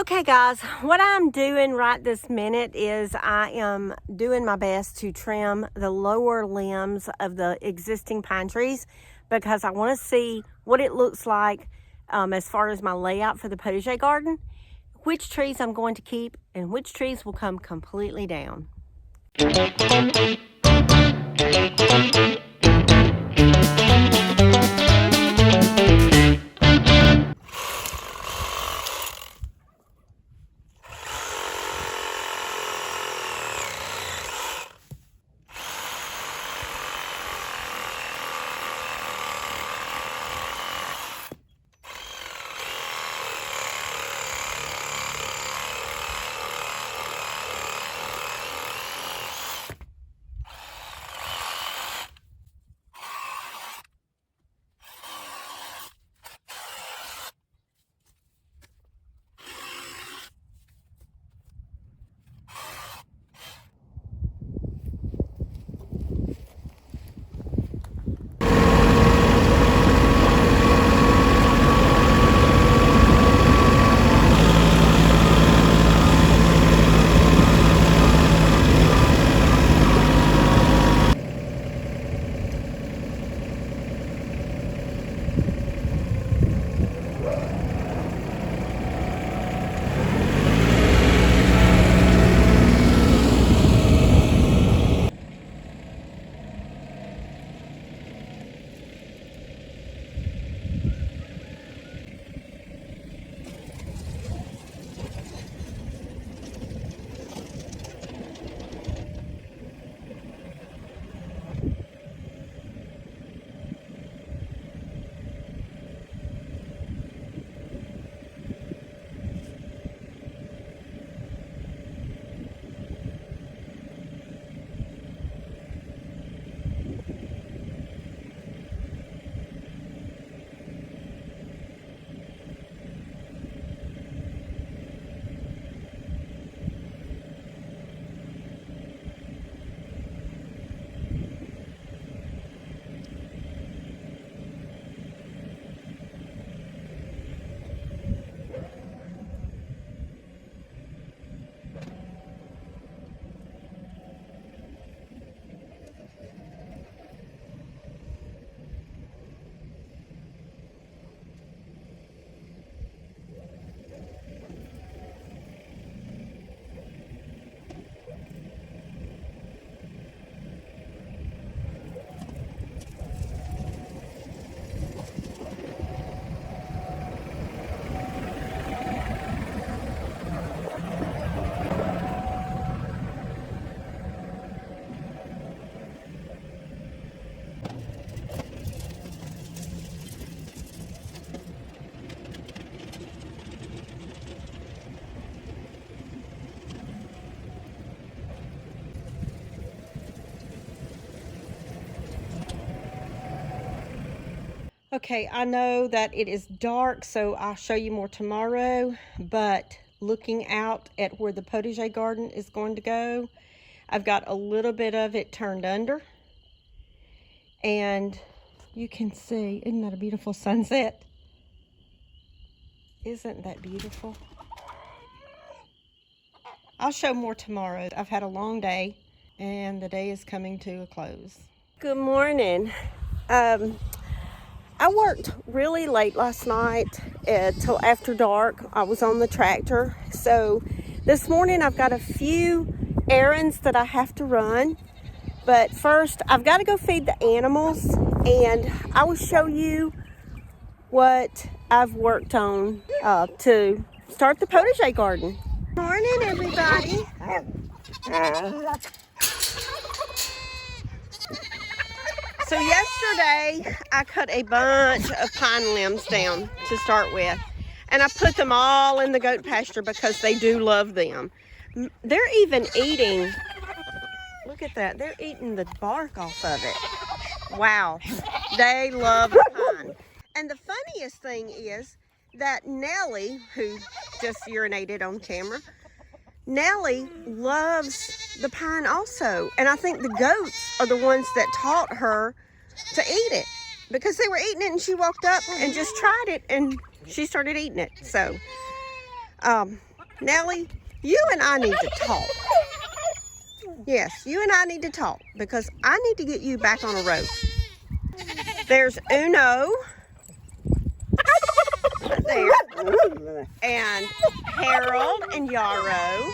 Okay guys, what I'm doing right this minute is I am doing my best to trim the lower limbs of the existing pine trees because I want to see what it looks like as far as my layout for the potager garden, which trees I'm going to keep and which trees will come completely down. Okay, I know that it is dark, so I'll show you more tomorrow, but looking out at where the potager garden is going to go, I've got a little bit of it turned under, and you can see, isn't that a beautiful sunset? Isn't that beautiful? I'll show more tomorrow. I've had a long day, and the day is coming to a close. Good morning. I worked really late last night till after dark. I was on the tractor. So this morning I've got a few errands that I have to run. But first I've got to go feed the animals, and I will show you what I've worked on to start the potager garden. Good morning, everybody. So yesterday, I cut a bunch of pine limbs down to start with, and I put them all in the goat pasture because they do love them. They're even eating, look at that, they're eating the bark off of it. Wow, they love the pine. And the funniest thing is that Nellie, who just urinated on camera, Nellie loves the pine also. And I think the goats are the ones that taught her to eat it, because they were eating it and she walked up and just tried it and she started eating it. So Nellie, you and I need to talk. Yes, you and I need to talk because I need to get you back on a road. There's Uno right there, and Harold and Yarrow.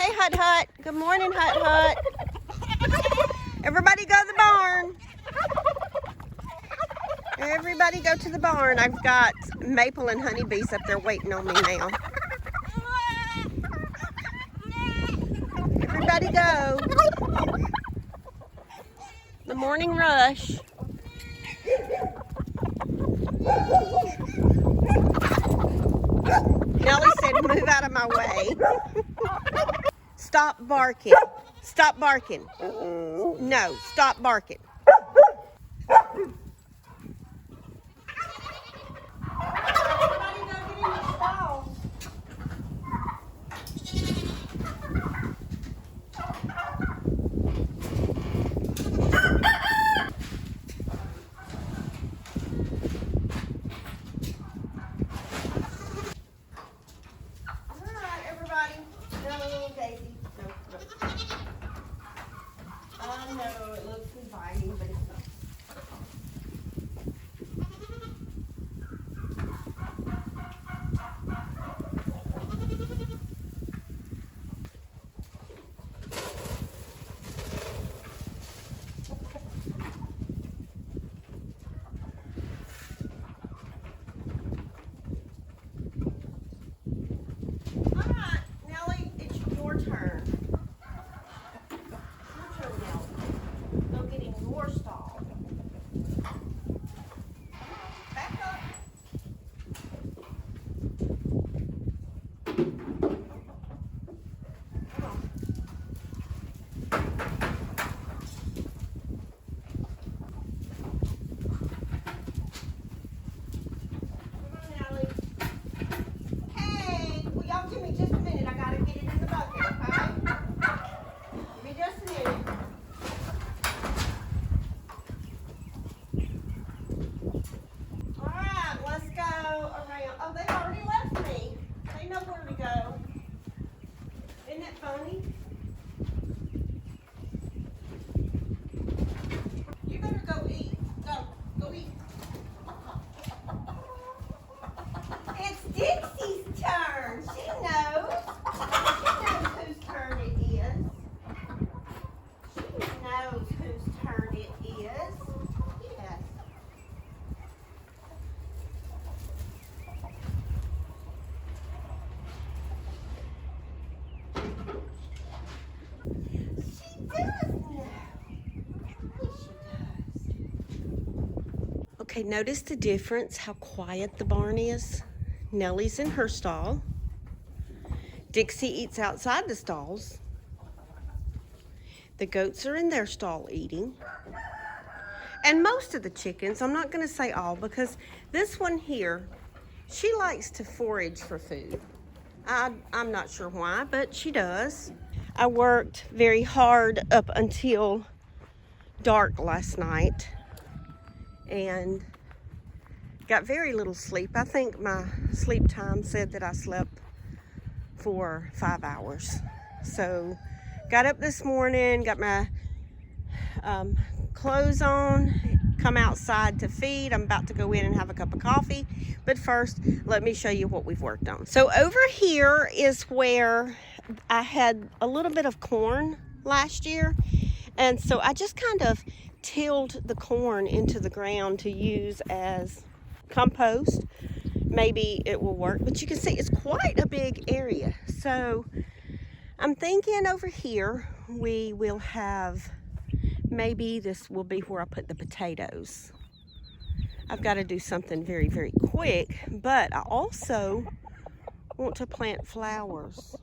Hey, Hut Hut. Good morning, Hut Hut. Everybody go to the barn. Everybody go to the barn. I've got Maple and Honeybees up there waiting on me now. Everybody go. The morning rush. Nellie said, move out of my way. Stop barking. Stop barking. No, stop barking. No, it looks inviting, but it's not. All right, Nellie, it's your turn. You better go eat. Go eat. It's Dixie's turn. She knows. She knows whose turn it is. She knows whose turn it is. Yes. She does know. Okay, notice the difference, how quiet the barn is. Nellie's in her stall. Dixie eats outside the stalls. The goats are in their stall eating. And most of the chickens, I'm not going to say all, because this one here, she likes to forage for food. I'm not sure why, but she does. I worked very hard up until dark last night and got very little sleep. I think my sleep time said that I slept for 5 hours. So got up this morning, got my clothes on, come outside to feed. I'm about to go in and have a cup of coffee. But first, let me show you what we've worked on. So over here is where I had a little bit of corn last year. And so I just kind of tilled the corn into the ground to use as compost. Maybe it will work, but you can see it's quite a big area. So I'm thinking over here we will have, maybe this will be where I put the potatoes. I've got to do something very, very quick, but I also want to plant flowers.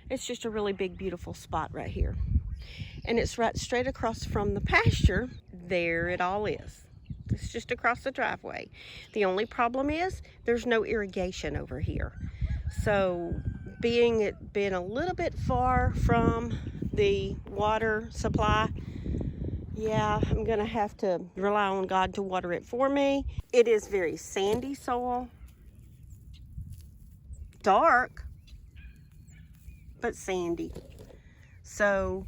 It's just a really big, beautiful spot right here. And it's right straight across from the pasture. There it all is. It's just across the driveway. The only problem is there's no irrigation over here. So being a little bit far from the water supply, Yeah, I'm going to have to rely on God to water it for me. It is very sandy soil. Dark, but sandy. So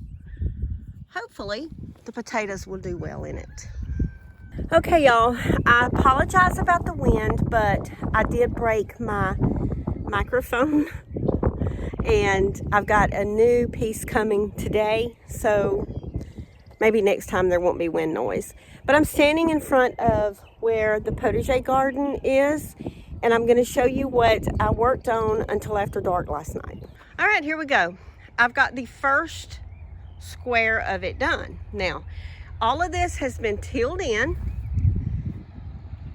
hopefully the potatoes will do well in it. Okay, y'all, I apologize about the wind, but I did break my microphone and I've got a new piece coming today, so maybe next time there won't be wind noise. But I'm standing in front of where the potager garden is, and I'm going to show you what I worked on until after dark last night. All right, here we go. I've got the first square of it done. Now, all of this has been tilled in.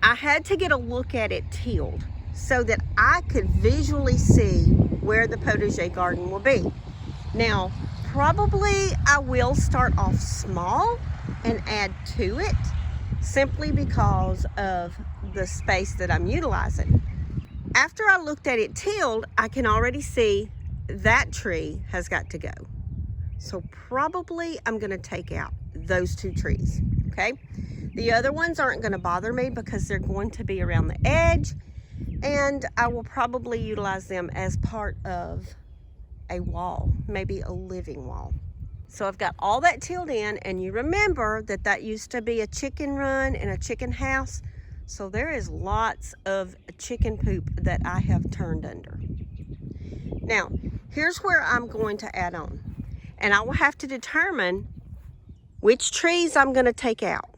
I had to get a look at it tilled so that I could visually see where the potager garden will be. Now, probably I will start off small and add to it simply because of the space that I'm utilizing. After I looked at it tilled, I can already see that tree has got to go. So probably I'm going to take out those 2 trees, okay? The other ones aren't going to bother me because they're going to be around the edge, and I will probably utilize them as part of a wall, maybe a living wall. So I've got all that tilled in, and you remember that that used to be a chicken run and a chicken house. So there is lots of chicken poop that I have turned under. Now, here's where I'm going to add on, and I will have to determine which trees I'm going to take out.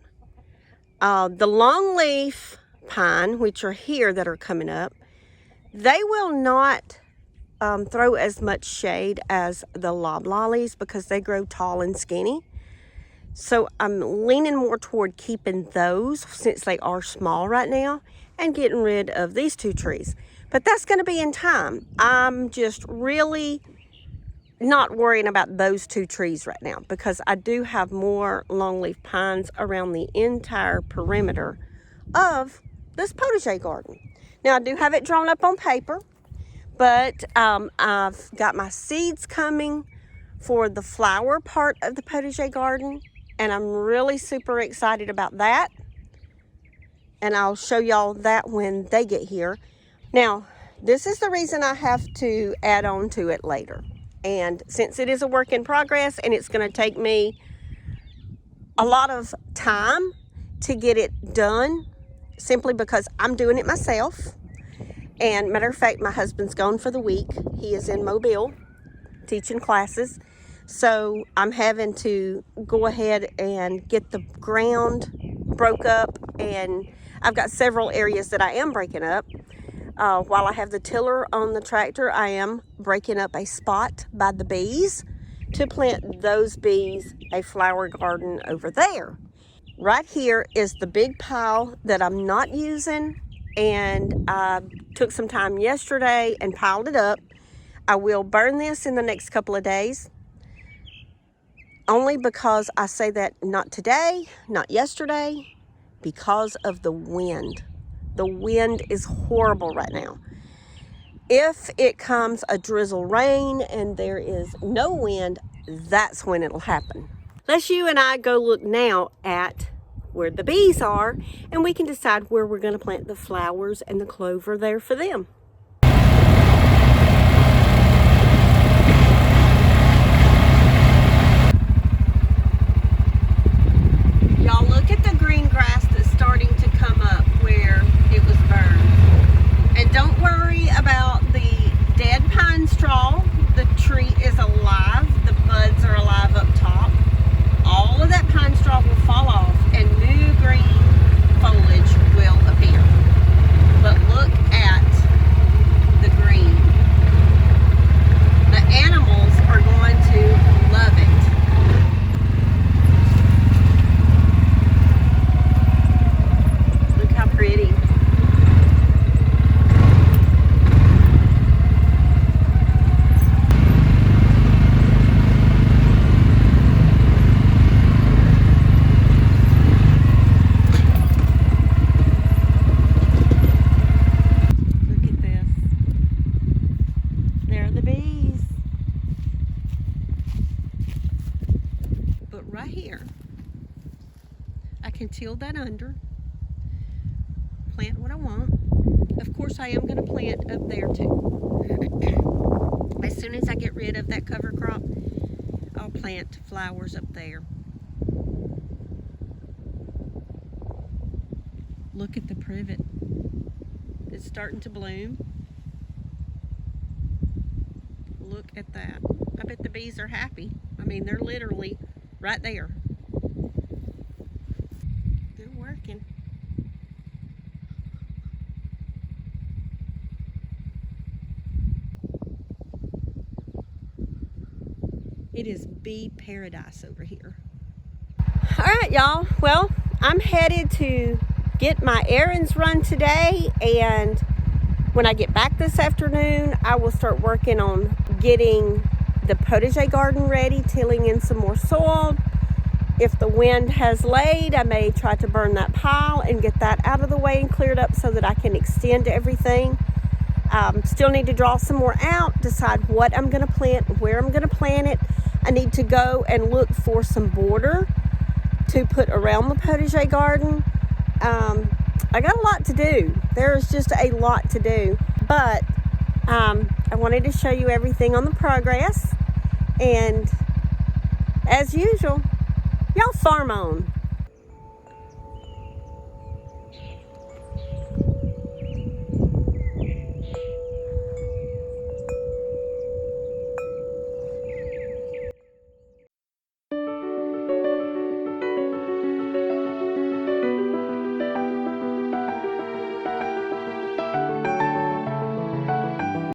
The longleaf pine, which are here that are coming up, they will not throw as much shade as the loblollies because they grow tall and skinny. So I'm leaning more toward keeping those since they are small right now and getting rid of these 2 trees. But that's going to be in time. I'm just really not worrying about those 2 trees right now because I do have more longleaf pines around the entire perimeter of this potager garden. Now I do have it drawn up on paper, but I've got my seeds coming for the flower part of the potager garden, and I'm really super excited about that. And I'll show y'all that when they get here. Now, this is the reason I have to add on to it later. And since it is a work in progress and it's going to take me a lot of time to get it done, simply because I'm doing it myself. And matter of fact, my husband's gone for the week. He is in Mobile teaching classes. So I'm having to go ahead and get the ground broke up. And I've got several areas that I am breaking up. While I have the tiller on the tractor, I am breaking up a spot by the bees to plant those bees a flower garden over there. Right here is the big pile that I'm not using, and I took some time yesterday and piled it up. I will burn this in the next couple of days, only because I say that not today, not yesterday, because of the wind. The wind is horrible right now. If it comes a drizzle rain and there is no wind, that's when it'll happen. Let's you and I go look now at where the bees are, and we can decide where we're going to plant the flowers and the clover there for them. Y'all, look at the green grass that's starting to come up where it was burned. And don't worry about the dead pine straw. The tree is alive. The buds are alive up top. All of that pine straw will fall off and new green foliage will appear. But look at till that under, plant what I want. Of course, I am going to plant up there too. As soon as I get rid of that cover crop, I'll plant flowers up there. Look at the privet. It's starting to bloom. Look at that. I bet the bees are happy. I mean, they're literally right there. They're working. It is bee paradise over here. All right, y'all. Well, I'm headed to get my errands run today, and when I get back this afternoon, I will start working on getting the potager garden ready, tilling in some more soil. If the wind has laid, I may try to burn that pile and get that out of the way and cleared up so that I can extend everything. Still need to draw some more out, decide what I'm going to plant, where I'm going to plant it. I need to go and look for some border to put around the potager garden. I got a lot to do. There is just a lot to do, but I wanted to show you everything on the progress, and as usual, y'all farm on.